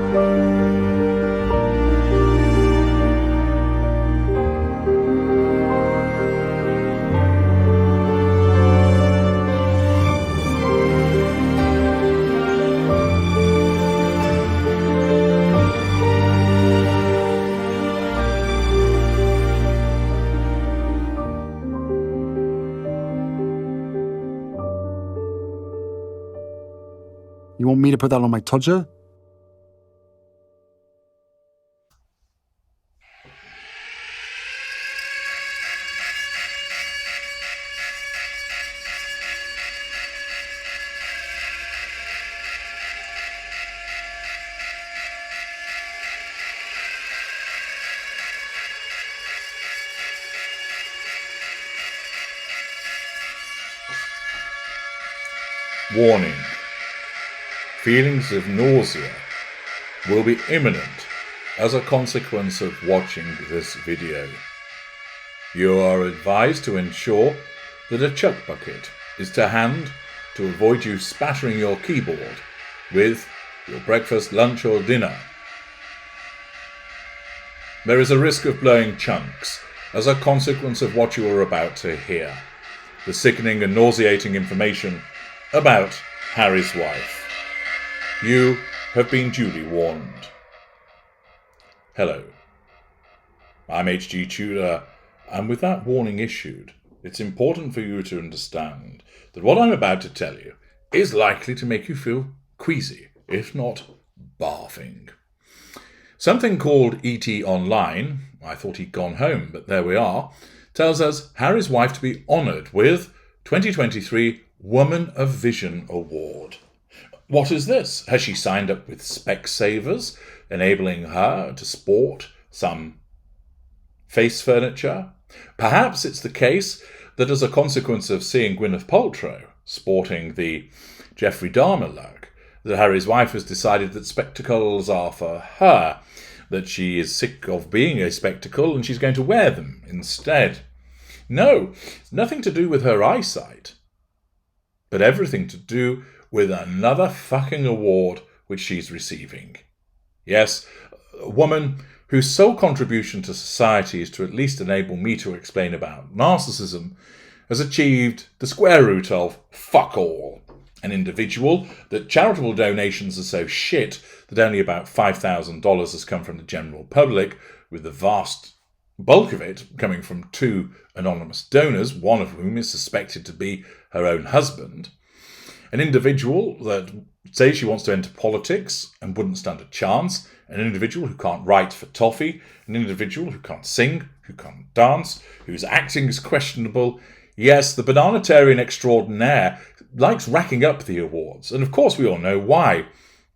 You want me to put that on my Tudor? Warning. Feelings of nausea will be imminent as a consequence of watching this video. You are advised to ensure that a chuck bucket is to hand to avoid you spattering your keyboard with your breakfast, lunch or dinner. There is a risk of blowing chunks as a consequence of what you are about to hear. The sickening and nauseating information about Harry's wife. You have been duly warned. Hello, I'm H.G. Tudor, and with that warning issued, it's important for you to understand that what I'm about to tell you is likely to make you feel queasy, if not barfing. Something called ET Online, I thought he'd gone home, but there we are, tells us Harry's wife to be honoured with 2023 Woman of Vision Award. What is this? Has she signed up with Specsavers, enabling her to sport some face furniture? Perhaps it's the case that as a consequence of seeing Gwyneth Paltrow sporting the Jeffrey Dahmer look, that Harry's wife has decided that spectacles are for her, that she is sick of being a spectacle and she's going to wear them instead. No, it's nothing to do with her eyesight, but everything to do with another fucking award which she's receiving. Yes, a woman whose sole contribution to society is to at least enable me to explain about narcissism has achieved the square root of fuck all. An individual that charitable donations are so shit that only about $5,000 has come from the general public, with the vast bulk of it coming from 2 anonymous donors, one of whom is suspected to be her own husband. An individual that says she wants to enter politics and wouldn't stand a chance. An individual who can't write for toffee. An individual who can't sing, who can't dance, whose acting is questionable. Yes, the bananatarian extraordinaire likes racking up the awards. And of course we all know why.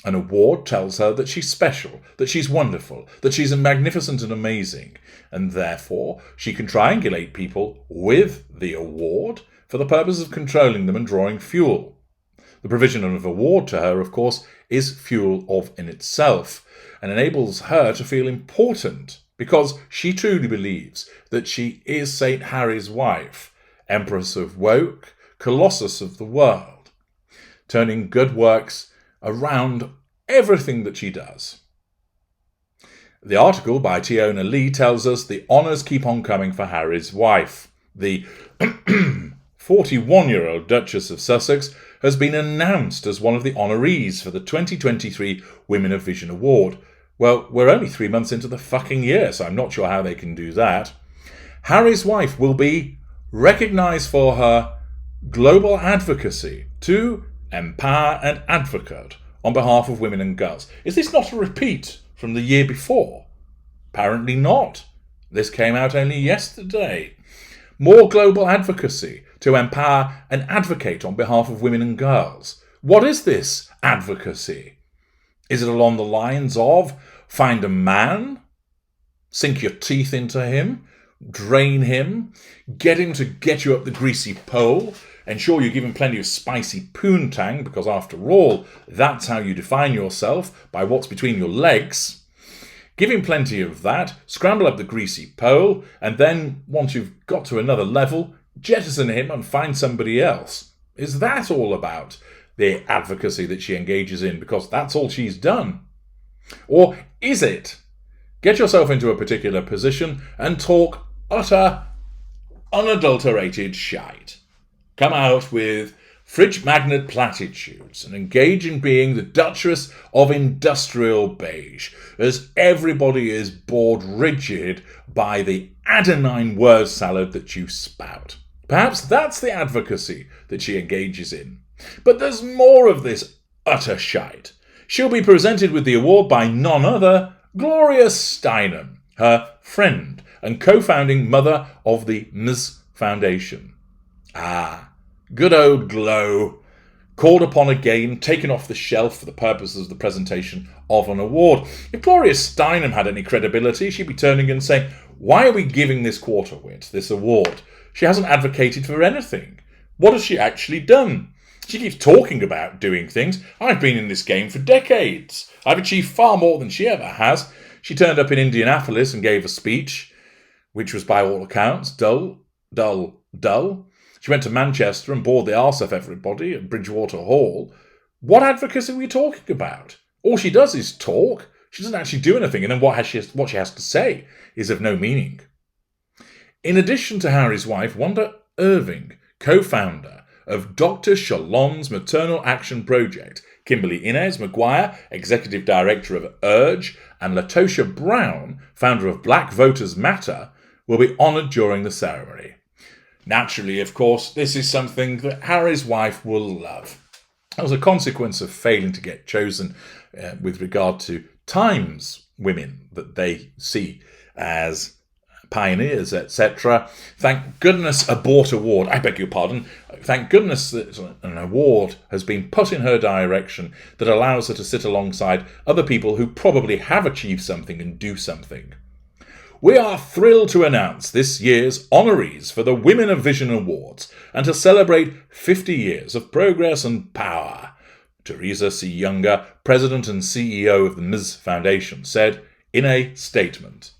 An award tells her that she's special, that she's wonderful, that she's magnificent and amazing. And therefore she can triangulate people with the award for the purpose of controlling them and drawing fuel. The provision of award to her, of course, is fuel of in itself and enables her to feel important because she truly believes that she is St. Harry's wife, Empress of Woke, Colossus of the world, turning good works around everything that she does. The article by Tiona Lee tells us the honours keep on coming for Harry's wife. The 41-year-old Duchess of Sussex has been announced as one of the honorees for the 2023 Women of Vision Award. Well, we're only 3 months into the fucking year, so I'm not sure how they can do that. Harry's wife will be recognised for her global advocacy to empower and advocate on behalf of women and girls. Is this not a repeat from the year before? Apparently not. This came out only yesterday. More global advocacy to empower and advocate on behalf of women and girls. What is this advocacy? Is it along the lines of find a man, sink your teeth into him, drain him, get him to get you up the greasy pole, ensure you give him plenty of spicy poontang, because after all, that's how you define yourself, by what's between your legs. Give him plenty of that, scramble up the greasy pole, and then, once you've got to another level, jettison him and find somebody else. Is that all about the advocacy that she engages in? Because that's all she's done. Or is it? Get yourself into a particular position and talk utter, unadulterated shite. Come out with fridge magnet platitudes and engage in being the Duchess of Industrial Beige, as everybody is bored rigid by the adenine word salad that you spout. Perhaps that's the advocacy that she engages in. But there's more of this utter shite. She'll be presented with the award by none other Gloria Steinem, her friend and co-founding mother of the Ms. Foundation. Ah, good old Glow, called upon again, taken off the shelf for the purposes of the presentation of an award. If Gloria Steinem had any credibility, she'd be turning and saying, why are we giving this quarterwit this award? She hasn't advocated for anything. What has she actually done? She keeps talking about doing things. I've been in this game for decades. I've achieved far more than she ever has. She turned up in Indianapolis and gave a speech, which was by all accounts dull. She went to Manchester and bored the arse off everybody at Bridgewater Hall. What advocacy are we talking about? All she does is talk. She doesn't actually do anything, and then what she has to say is of no meaning. In addition to Harry's wife, Wanda Irving, co-founder of Dr. Shalom's Maternal Action Project, Kimberly Inez Maguire, Executive Director of URGE, and Latosha Brown, founder of Black Voters Matter, will be honoured during the ceremony. Naturally, of course, this is something that Harry's wife will love. As a consequence of failing to get chosen with regard to Times women that they see as pioneers, etc. Thank goodness Thank goodness that an award has been put in her direction that allows her to sit alongside other people who probably have achieved something and do something. We are thrilled to announce this year's honorees for the Women of Vision Awards and to celebrate 50 years of progress and power. Teresa C. Younger, President and CEO of the Ms. Foundation, said in a statement,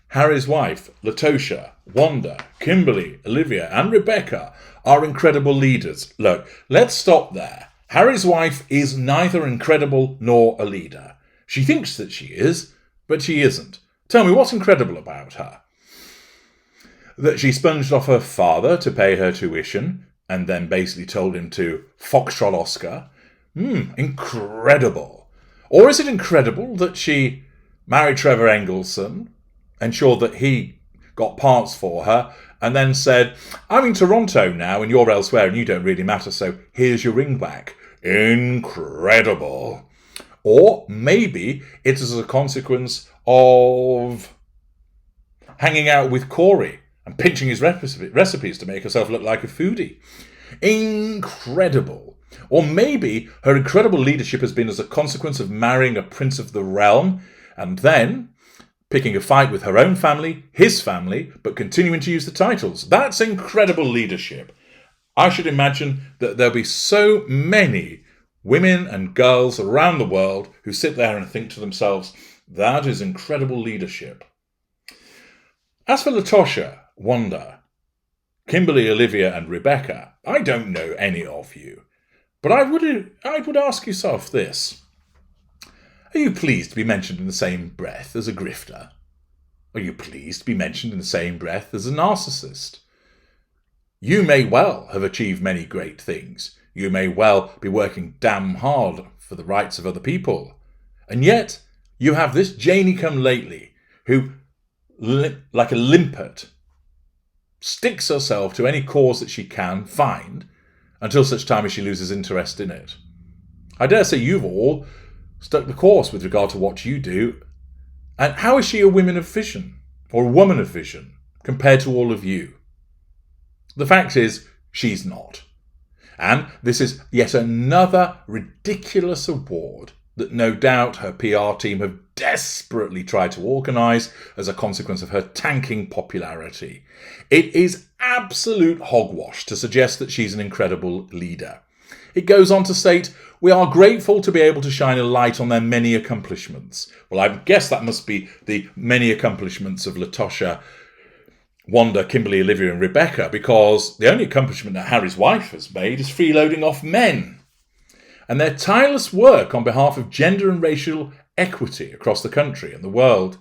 Harry's wife, Latosha, Wanda, Kimberly, Olivia, and Rebecca are incredible leaders. Look, let's stop there. Harry's wife is neither incredible nor a leader. She thinks that she is, but she isn't. Tell me, what's incredible about her? That she sponged off her father to pay her tuition and then basically told him to foxtrot Oscar? Incredible. Or is it incredible that she married Trevor Engelson, ensured that he got parts for her, and then said, I'm in Toronto now and you're elsewhere and you don't really matter, so here's your ring back. Incredible. Or maybe it is a consequence of hanging out with Corey and pinching his recipes to make herself look like a foodie. Incredible. Or maybe her incredible leadership has been as a consequence of marrying a prince of the realm and then picking a fight with her own family, his family, but continuing to use the titles. That's incredible leadership. I should imagine that there'll be so many women and girls around the world who sit there and think to themselves, that is incredible leadership. As for Latosha, Wanda, Kimberly, Olivia, and Rebecca, I don't know any of you, but I would ask yourself this. Are you pleased to be mentioned in the same breath as a grifter? Are you pleased to be mentioned in the same breath as a narcissist? You may well have achieved many great things. You may well be working damn hard for the rights of other people. And yet, you have this Janie-come-lately who, like a limpet, sticks herself to any cause that she can find until such time as she loses interest in it. I dare say you've all stuck the course with regard to what you do. And how is she a woman of vision, or a woman of vision, compared to all of you? The fact is, she's not. And this is yet another ridiculous award that no doubt her PR team have desperately tried to organise as a consequence of her tanking popularity. It is absolute hogwash to suggest that she's an incredible leader. It goes on to state, we are grateful to be able to shine a light on their many accomplishments. Well, I guess that must be the many accomplishments of Latosha, Wanda, Kimberly, Olivia, and Rebecca, because the only accomplishment that Harry's wife has made is freeloading off men. and their tireless work on behalf of gender and racial equity across the country and the world.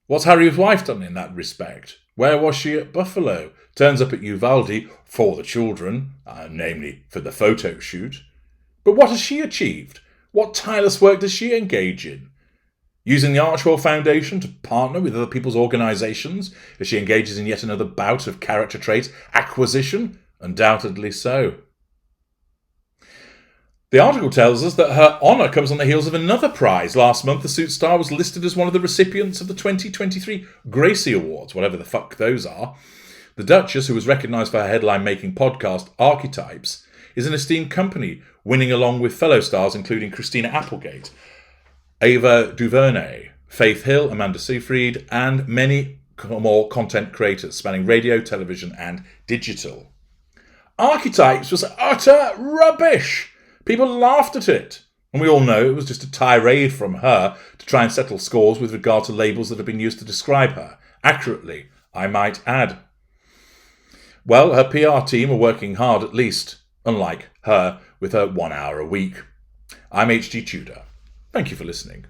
What's Harry's wife done in that respect? Where was she at Buffalo? Turns up at Uvalde for the children, namely for the photo shoot. But what has she achieved? What tireless work does she engage in? Using the Archwell Foundation to partner with other people's organisations as she engages in yet another bout of character trait acquisition? Undoubtedly so. The article tells us that her honour comes on the heels of another prize. Last month, the Suit star was listed as one of the recipients of the 2023 Gracie Awards, whatever the fuck those are. The Duchess, who was recognised for her headline-making podcast, Archetypes, is an esteemed company, winning along with fellow stars including Christina Applegate, Ava DuVernay, Faith Hill, Amanda Seyfried, and many more content creators spanning radio, television, and digital. Archetypes was utter rubbish. People laughed at it, and we all know it was just a tirade from her to try and settle scores with regard to labels that have been used to describe her. Accurately, I might add. Well, her PR team are working hard at least, unlike her with her 1 hour a week. I'm H.G. Tudor. Thank you for listening.